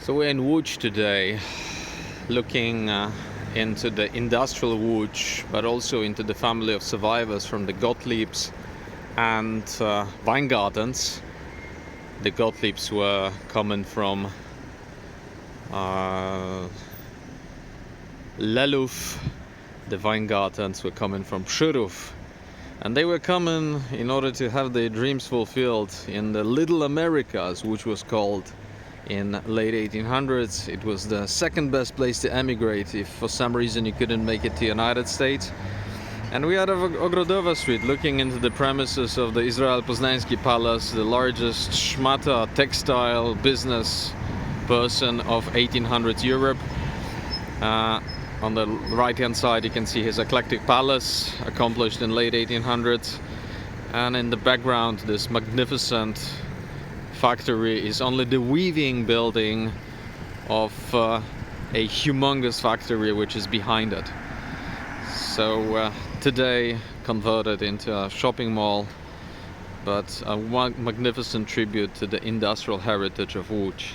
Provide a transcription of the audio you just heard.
So we're in Łódź today, looking into the industrial Łódź, but also into the family of survivors from the Gottliebs and Weingardens. The Gottliebs were coming from Lelów, the Weingardens were coming from Przyrów, and they were coming in order to have their dreams fulfilled in the Little Americas, which was called in late 1800s. It was the second best place to emigrate if for some reason you couldn't make it to United States. And we are at Ogrodowa Street, looking into the premises of the Izrael Poznański Palace, the largest szmata textile business person of 1800s Europe. On the right hand side you can see his eclectic palace, accomplished in late 1800s, and in the background this magnificent factory is only the weaving building of a humongous factory which is behind it. So today converted into a shopping mall, but a magnificent tribute to the industrial heritage of Łódź.